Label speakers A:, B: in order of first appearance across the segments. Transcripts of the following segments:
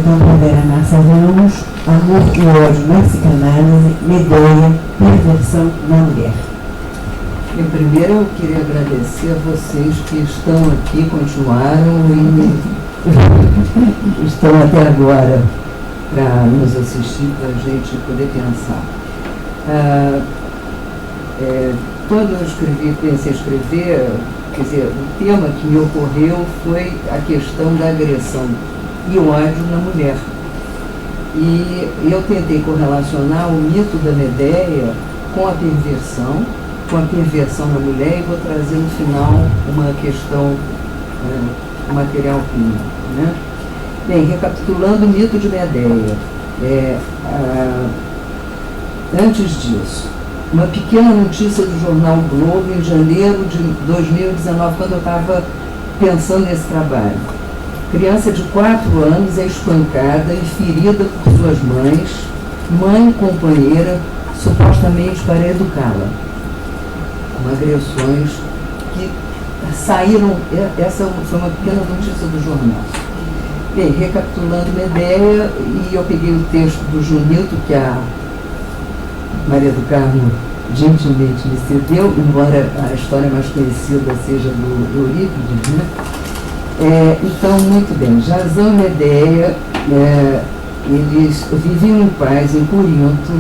A: então para Vera Massa Ramos, Amor e Ódio na Psicanálise, Medéia, Perversão na Mulher.
B: Primeiro eu queria agradecer a vocês que estão aqui, continuaram e estão até agora para nos assistir, para a gente poder pensar. Quando eu pensei em escrever, quer dizer, o tema que me ocorreu foi a questão da agressão e ódio na mulher. E eu tentei correlacionar o mito da Medéia com a perversão na mulher, e vou trazer no final uma questão material-prima, né? Bem, recapitulando o mito de Medéia, antes disso, uma pequena notícia do jornal Globo em janeiro de 2019, quando eu estava pensando nesse trabalho. Criança de 4 anos é espancada e ferida por suas mães, mãe e companheira, supostamente para educá-la. Com agressões que saíram, essa foi uma pequena notícia do jornal. Bem, recapitulando Medéia, e eu peguei o texto do Junito, que a Maria do Carmo gentilmente me cedeu, embora a história mais conhecida seja do Eurípides, né? Então, muito bem, Jasão e Medéia, eles viviam em paz em Corinto,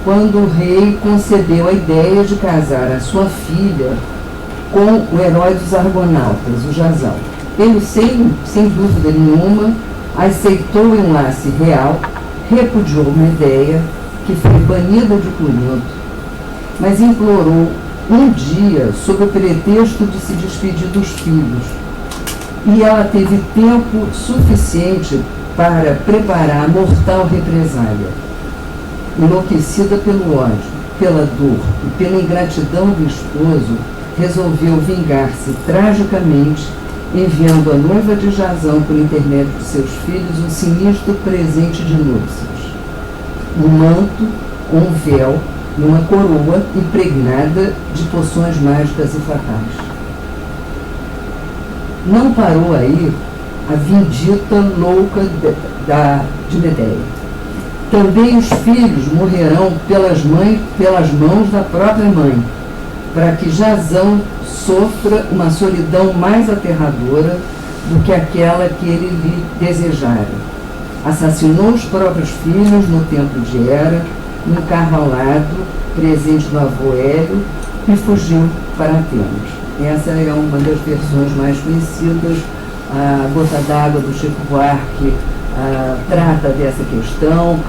B: quando o rei concebeu a ideia de casar a sua filha com o herói dos argonautas, o Jasão. Ele, sem dúvida nenhuma, aceitou o enlace real, repudiou Medéia, que foi banida de Corinto, mas implorou um dia sob o pretexto de se despedir dos filhos. E ela teve tempo suficiente para preparar a mortal represália. Enlouquecida pelo ódio, pela dor e pela ingratidão do esposo, resolveu vingar-se tragicamente, enviando à noiva de Jasão, por intermédio de seus filhos, um sinistro presente de núpcias: um manto, um véu e uma coroa impregnada de poções mágicas e fatais. Não parou aí a vindita louca de Medéia. Também os filhos morrerão pelas mãos da própria mãe, para que Jasão sofra uma solidão mais aterradora do que aquela que ele lhe desejara. Assassinou os próprios filhos no templo de Hera, num carro alado, presente do avô Hélio, e fugiu para Atenas. Essa é uma das versões mais conhecidas. A Gota d'Água, do Chico Buarque, trata dessa questão.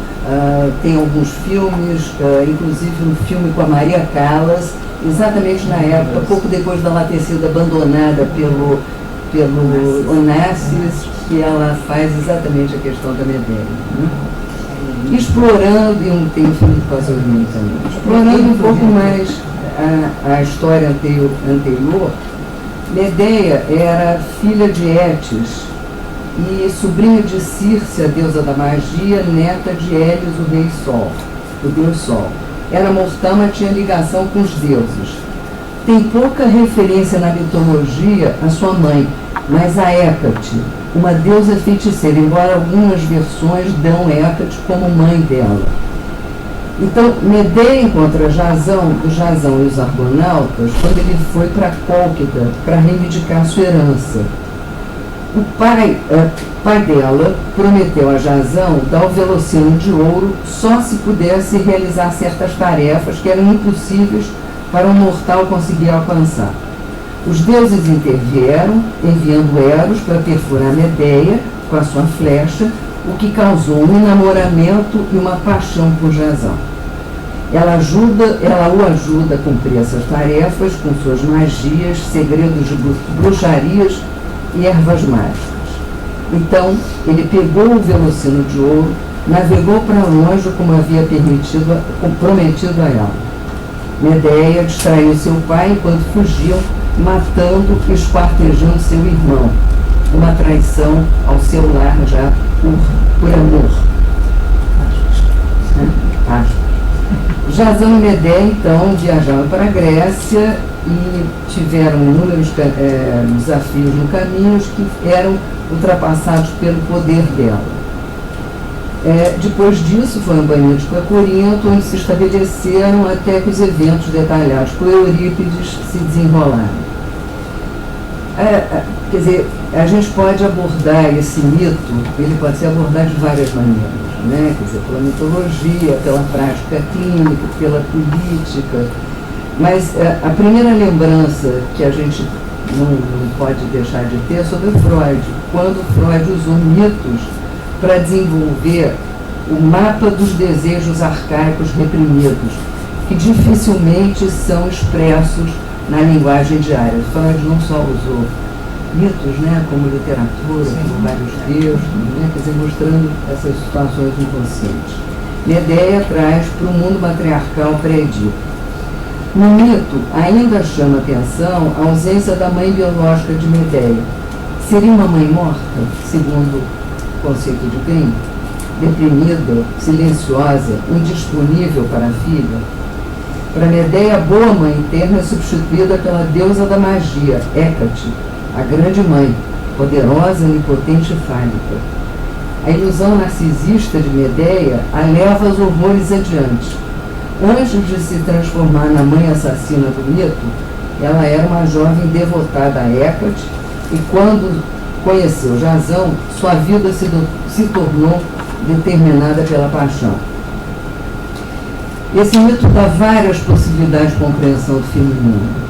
B: Tem alguns filmes, inclusive um filme com a Maria Callas, exatamente na época, pouco depois dela ter sido abandonada pelo Onassis, que ela faz exatamente a questão da Medéia, né? Explorando, e tem um filme do Pasolini também, explorando um pouco mais a história anterior, Medéia era filha de Étis e sobrinha de Circe, a deusa da magia, neta de Hélios, o rei Sol, o deus Sol. Era mortal, mas tinha ligação com os deuses. Tem pouca referência na mitologia à sua mãe, mas a Hécate, uma deusa feiticeira, embora algumas versões dão Hécate como mãe dela. Então, Medéia encontra Jasão e os argonautas quando ele foi para Cólquida para reivindicar sua herança. O pai dela prometeu a Jasão dar o velocino de ouro só se pudesse realizar certas tarefas que eram impossíveis para um mortal conseguir alcançar. Os deuses intervieram, enviando Eros para perfurar Medéia com a sua flecha, o que causou um enamoramento e uma paixão por Jasão. Ela o ajuda a cumprir essas tarefas com suas magias, segredos de bruxarias e ervas mágicas. Então, ele pegou o velocino de ouro, navegou para longe como havia prometido a ela. Medéia distraiu seu pai enquanto fugiam, matando e esquartejando seu irmão. Uma traição ao seu lar já por amor. Jasão e Medéia, então, viajaram para a Grécia e tiveram inúmeros desafios no caminho que eram ultrapassados pelo poder dela. Depois disso, foi um banheiro para Corinto, onde se estabeleceram até que os eventos detalhados por Eurípides se desenrolaram. Quer dizer, a gente pode abordar esse mito, ele pode ser abordado de várias maneiras, né? Quer dizer, pela mitologia, pela prática clínica, pela política, mas a primeira lembrança que a gente não pode deixar de ter é sobre Freud, quando Freud usou mitos para desenvolver o mapa dos desejos arcaicos reprimidos, que dificilmente são expressos na linguagem diária. Freud não só usou mitos, né, como literatura, como vários textos, né, quer dizer, mostrando essas situações inconscientes. Medeia traz para o mundo matriarcal pré-edípico. No mito, ainda chama atenção a ausência da mãe biológica de Medeia. Seria uma mãe morta, segundo o conceito de Grimm? Deprimida, silenciosa, indisponível para a filha? Para Medeia, a boa mãe interna é substituída pela deusa da magia, Hécate, a grande mãe, poderosa, onipotente e fálica. A ilusão narcisista de Medeia a leva os horrores adiante. Antes de se transformar na mãe assassina do mito, ela era uma jovem devotada a Hécate e, quando conheceu Jasão, sua vida se tornou determinada pela paixão. Esse mito dá várias possibilidades de compreensão do feminino.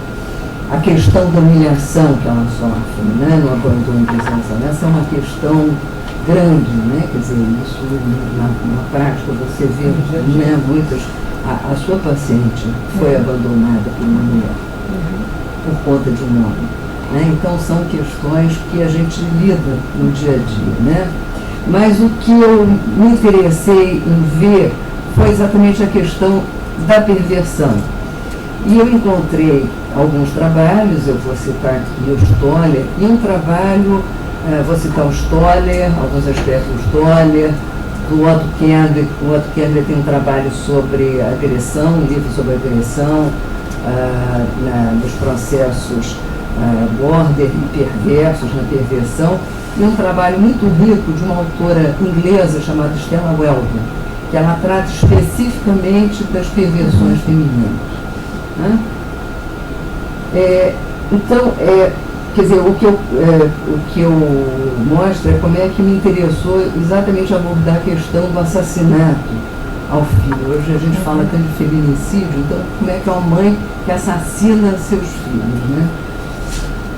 B: A questão da humilhação que ela sofre, né, no abandono de isenção, essa é uma questão grande, né, quer dizer, isso na prática você vê, né, muitas. A sua paciente foi abandonada por uma mulher, por conta de um homem, né? Então são questões que a gente lida no dia a dia, né? Mas o que eu me interessei em ver foi exatamente a questão da perversão. E eu encontrei alguns trabalhos, eu vou citar aqui o Stoller, e um trabalho, vou citar o Stoller, alguns aspectos do Stoller, do Otto Kendrick. O Otto Kendrick tem um trabalho sobre agressão, um livro sobre agressão, nos processos border e perversos, na perversão, e um trabalho muito rico de uma autora inglesa chamada Stella Weldon, que ela trata especificamente das perversões femininas. Né? Então, quer dizer, o que eu mostro é como é que me interessou exatamente abordar a questão do assassinato ao filho. Hoje a gente fala tanto de feminicídio, então como é que é uma mãe que assassina seus filhos, né?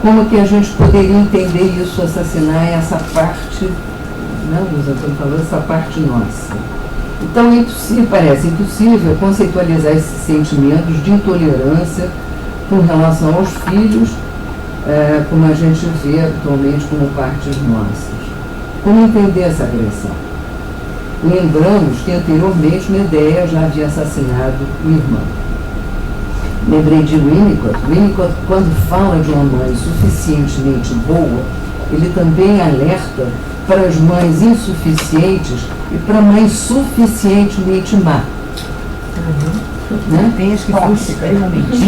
B: Como que a gente poderia entender isso, assassinar essa parte, né, o Luiz Antônio falou, essa parte nossa. Então parece impossível conceitualizar esses sentimentos de intolerância com relação aos filhos, como a gente vê atualmente como partes nossas. Como entender essa agressão? Lembramos que anteriormente Medeia já havia assassinado o irmão. Lembrei de Winnicott. Winnicott, quando fala de uma mãe suficientemente boa, ele também alerta para as mães insuficientes e para a mãe suficientemente má. Né?
C: Tem as que foram extremamente.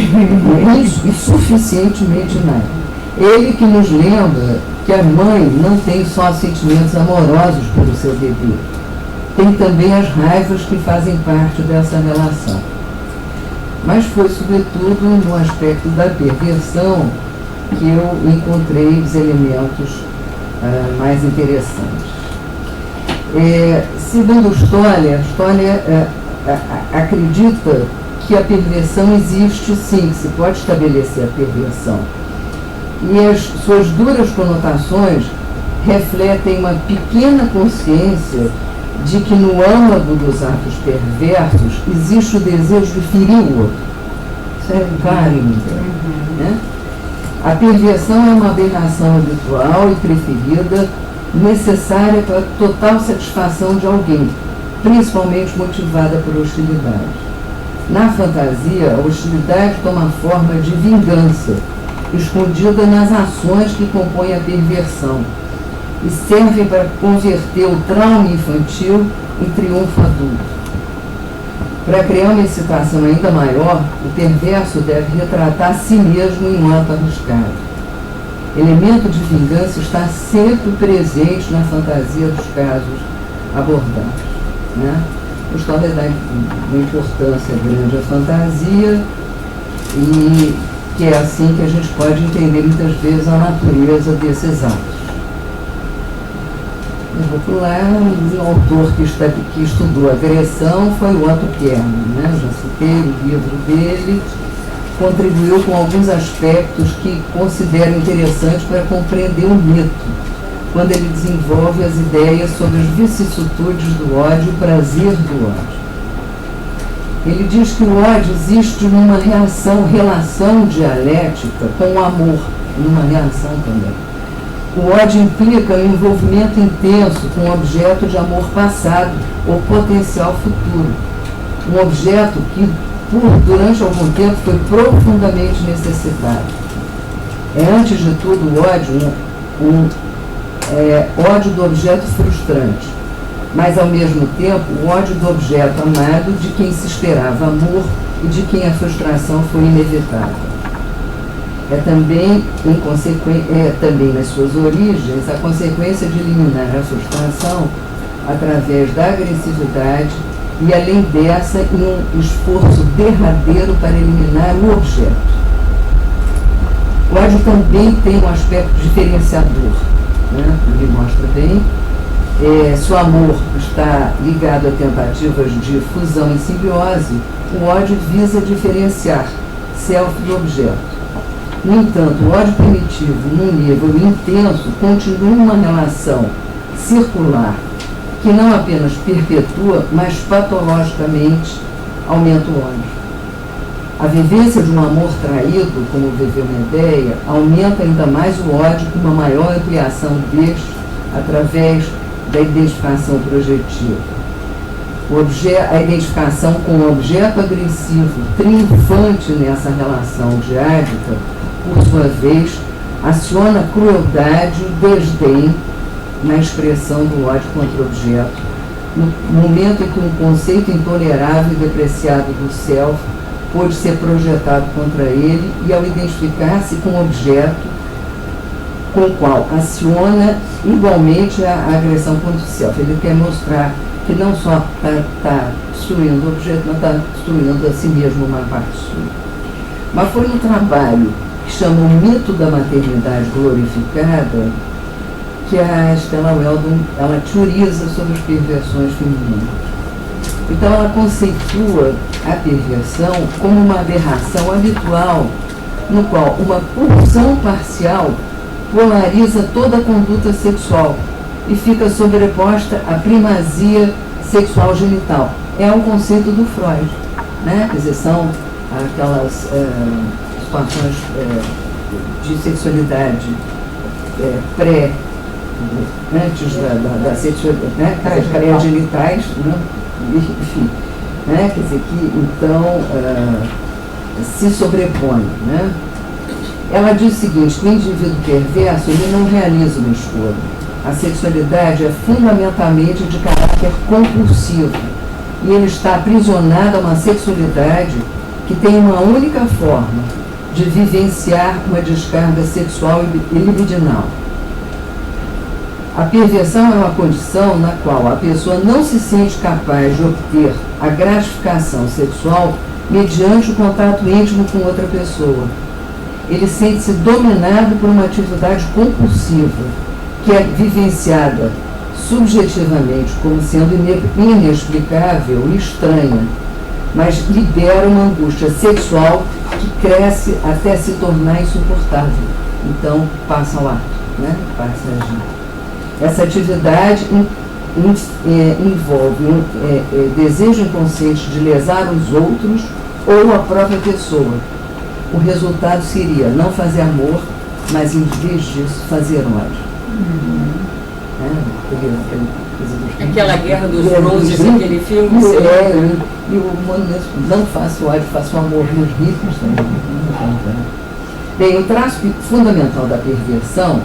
B: E suficientemente má. Ele que nos lembra que a mãe não tem só sentimentos amorosos pelo seu bebê, tem também as raivas que fazem parte dessa relação. Mas foi sobretudo no aspecto da perversão que eu encontrei os elementos mais interessantes. Segundo Stoller acredita que a perversão existe sim, que se pode estabelecer a perversão. E as suas duras conotações refletem uma pequena consciência de que no âmago dos atos perversos existe o desejo de ferir o outro. Isso é claro, né? A perversão é uma aberração habitual e preferida, necessária para a total satisfação de alguém, principalmente motivada por hostilidade. Na fantasia, a hostilidade toma forma de vingança, escondida nas ações que compõem a perversão, e servem para converter o trauma infantil em triunfo adulto. Para criar uma excitação ainda maior, o perverso deve retratar a si mesmo em um ato arriscado. Elemento de vingança está sempre presente na fantasia dos casos abordados. né? História da importância grande à fantasia, e que é assim que a gente pode entender muitas vezes a natureza desses atos. Eu vou pular. O autor que estudou agressão foi o Otto Kern, né? Eu já citei o livro dele, contribuiu com alguns aspectos que considero interessantes para compreender o mito, quando ele desenvolve as ideias sobre as vicissitudes do ódio e o prazer do ódio. Ele diz que o ódio existe numa relação dialética com o amor, numa reação também. O ódio implica um envolvimento intenso com um objeto de amor passado ou potencial futuro. Um objeto que, durante algum tempo, foi profundamente necessitado. É, antes de tudo, o ódio ódio do objeto frustrante, mas, ao mesmo tempo, o ódio do objeto amado de quem se esperava amor e de quem a frustração foi inevitável. É também, nas suas origens, a consequência de eliminar a frustração através da agressividade e, além dessa, em um esforço derradeiro para eliminar o objeto. O ódio também tem um aspecto diferenciador, né? Ele mostra bem. Se o amor está ligado a tentativas de fusão e simbiose, o ódio visa diferenciar self do objeto. No entanto, o ódio primitivo, num nível intenso, continua uma relação circular que não apenas perpetua, mas patologicamente aumenta o ódio. A vivência de um amor traído, como viveu Medeia, aumenta ainda mais o ódio com uma maior ampliação deste através da identificação projetiva. A identificação com o objeto agressivo triunfante nessa relação diádica, por sua vez, aciona a crueldade e o desdém na expressão do ódio contra o objeto, no momento em que um conceito intolerável e depreciado do self pôde ser projetado contra ele, e ao identificar-se com o objeto com o qual aciona igualmente a agressão contra o self. Ele quer mostrar que não só está destruindo o objeto, mas está destruindo a si mesmo uma parte sua. Mas foi um trabalho que chama o mito da maternidade glorificada que a Stella Weldon, ela teoriza sobre as perversões femininas. Então ela conceitua a perversão como uma aberração habitual, no qual uma pulsão parcial polariza toda a conduta sexual e fica sobreposta à primazia sexual genital. É um conceito do Freud, né? Quer dizer, são aquelas situações de sexualidade antes da sexualidade, né? Pré-genitais, né? Enfim, né? Quer dizer, que então se sobrepõe, né? Ela diz o seguinte, que o indivíduo perverso, ele não realiza uma escolha. A sexualidade é fundamentalmente de caráter compulsivo, e ele está aprisionado a uma sexualidade que tem uma única forma de vivenciar uma descarga sexual e libidinal. A perversão é uma condição na qual a pessoa não se sente capaz de obter a gratificação sexual mediante o contato íntimo com outra pessoa. Ele sente-se dominado por uma atividade compulsiva, que é vivenciada subjetivamente como sendo inexplicável e estranha, mas libera uma angústia sexual que cresce até se tornar insuportável. Então, passa ao ato, né? Passa a agir. Essa atividade envolve um desejo inconsciente de lesar os outros ou a própria pessoa. O resultado seria não fazer amor, mas, em vez disso, fazer ódio.
C: Aquela Guerra dos Bronzes, aquele filme.
B: E o humanismo, não faço ódio, faço amor nos ricos também. Bem, o traço fundamental da perversão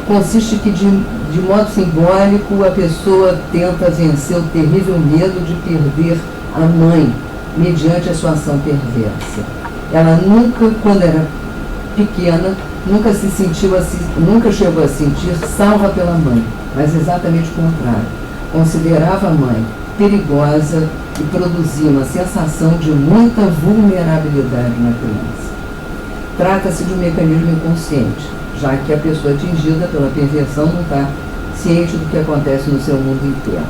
B: consiste que, de modo simbólico, a pessoa tenta vencer o terrível medo de perder a mãe mediante a sua ação perversa. Ela nunca, quando era pequena, nunca chegou a sentir salva pela mãe, mas exatamente o contrário. considerava a mãe perigosa e produzia uma sensação de muita vulnerabilidade na criança. Trata-se de um mecanismo inconsciente, já que a pessoa atingida pela perversão não está ciente do que acontece no seu mundo interno.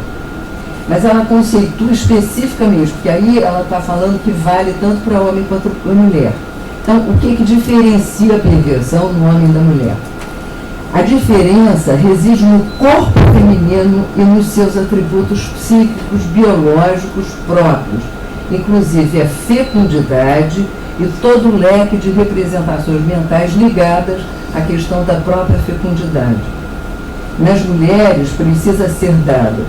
B: Mas ela conceitua especificamente, porque aí ela está falando que vale tanto para homem quanto para mulher. Então, o que diferencia a perversão no homem e da mulher? A diferença reside no corpo feminino e nos seus atributos psíquicos, biológicos próprios, inclusive a fecundidade e todo o leque de representações mentais ligadas à questão da própria fecundidade. Nas mulheres precisa ser dada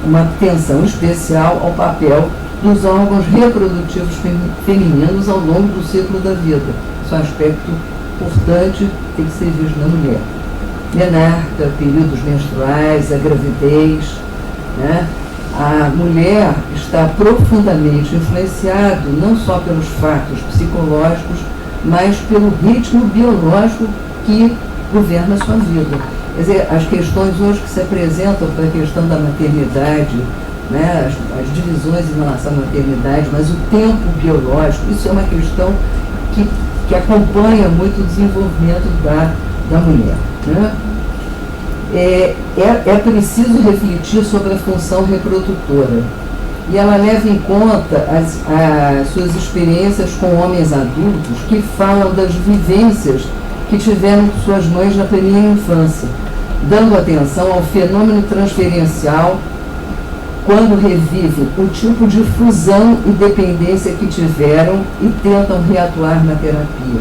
B: uma atenção especial ao papel dos órgãos reprodutivos femininos ao longo do ciclo da vida. Esse é um aspecto importante, tem que ser visto na mulher. Menarca, períodos menstruais, a gravidez, né? A mulher está profundamente influenciada não só pelos fatos psicológicos, mas pelo ritmo biológico que governa a sua vida. Quer dizer, as questões hoje que se apresentam para a questão da maternidade, né, as divisões em relação à maternidade, mas o tempo biológico, isso é uma questão que acompanha muito o desenvolvimento da mulher. Né? É preciso refletir sobre a função reprodutora. E ela leva em conta as suas experiências com homens adultos que falam das vivências que tiveram com suas mães na primeira infância, dando atenção ao fenômeno transferencial quando revivem o tipo de fusão e dependência que tiveram e tentam reatuar na terapia.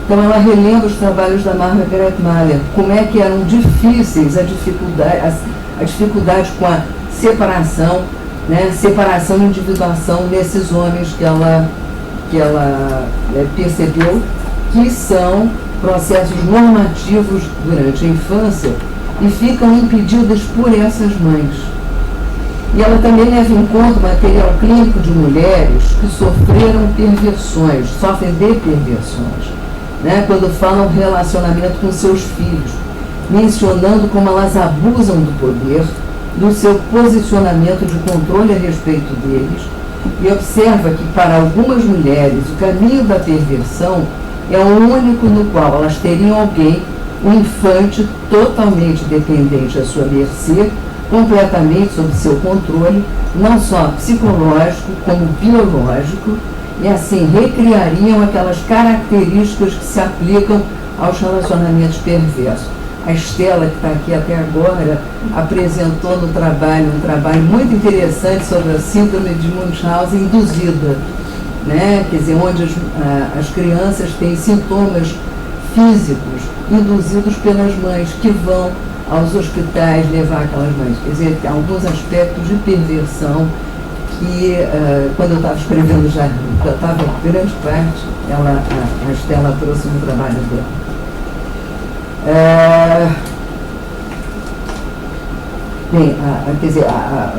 B: Então ela relembra os trabalhos da Margaret Mallett, como é que eram difíceis a dificuldade com a separação, né, separação e individuação nesses homens que ela percebeu que são processos normativos durante a infância e ficam impedidos por essas mães. E ela também leva em conta o material clínico de mulheres que sofreram perversões, sofrem de perversões, né, quando falam relacionamento com seus filhos, mencionando como elas abusam do poder, do seu posicionamento de controle a respeito deles, e observa que para algumas mulheres o caminho da perversão é o único no qual elas teriam alguém, um infante totalmente dependente à sua mercê, completamente sob seu controle, não só psicológico como biológico, e assim recriariam aquelas características que se aplicam aos relacionamentos perversos. A Estela, que está aqui até agora, apresentou no trabalho um trabalho muito interessante sobre a síndrome de Munchausen induzida, né? Quer dizer, onde as crianças têm sintomas físicos induzidos pelas mães que vão aos hospitais levar aquelas mães. Quer dizer, alguns aspectos de perversão que, quando eu estava escrevendo já estava grande parte, a Estela trouxe no trabalho dela. Bem, quer dizer, a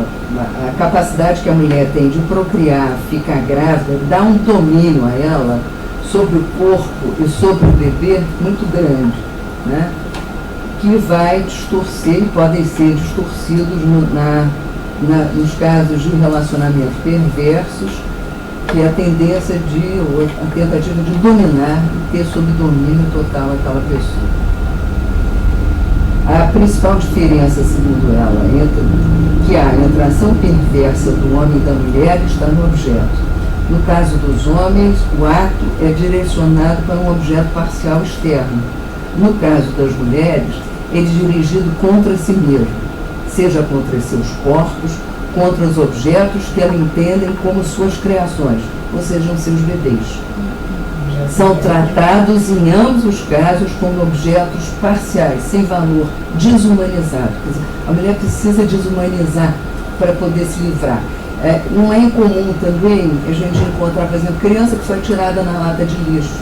B: capacidade que a mulher tem de procriar, ficar grávida, dá um domínio a ela sobre o corpo e sobre o bebê muito grande, né? Que vai distorcer e podem ser distorcidos nos casos de relacionamentos perversos, que é a tendência a tentativa de dominar e ter sob domínio total aquela pessoa. A principal diferença, segundo ela, entre a ação perversa do homem e da mulher está no objeto. No caso dos homens, o ato é direcionado para um objeto parcial externo. No caso das mulheres, ele é dirigido contra si mesmo, seja contra seus corpos, contra os objetos que ela entendem como suas criações, ou sejam seus bebês. São tratados em ambos os casos como objetos parciais, sem valor, desumanizado. Quer dizer, a mulher precisa desumanizar para poder se livrar. Não é incomum também a gente encontrar, por exemplo, criança que foi tirada na lata de lixo.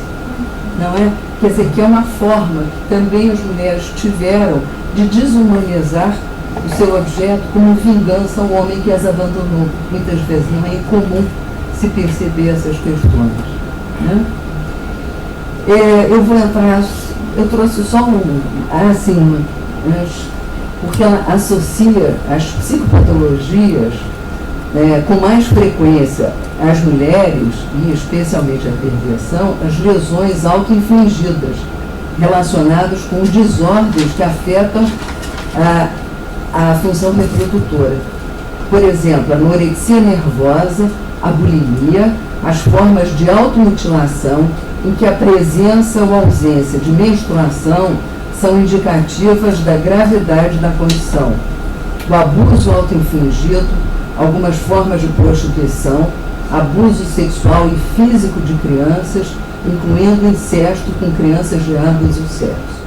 B: Não é? Quer dizer, que é uma forma que também as mulheres tiveram de desumanizar o seu objeto como vingança ao homem que as abandonou. Muitas vezes não é incomum se perceber essas questões. Né? Eu vou entrar, eu trouxe só porque ela associa as psicopatologias com mais frequência às mulheres, e especialmente a perversão, as lesões auto-infligidas, relacionadas com desordens que afetam a função reprodutora. Por exemplo, a anorexia nervosa, a bulimia, as formas de automutilação, em que a presença ou ausência de menstruação são indicativas da gravidade da condição, o abuso auto-infligido, algumas formas de prostituição, abuso sexual e físico de crianças, incluindo incesto com crianças de ambos os sexos.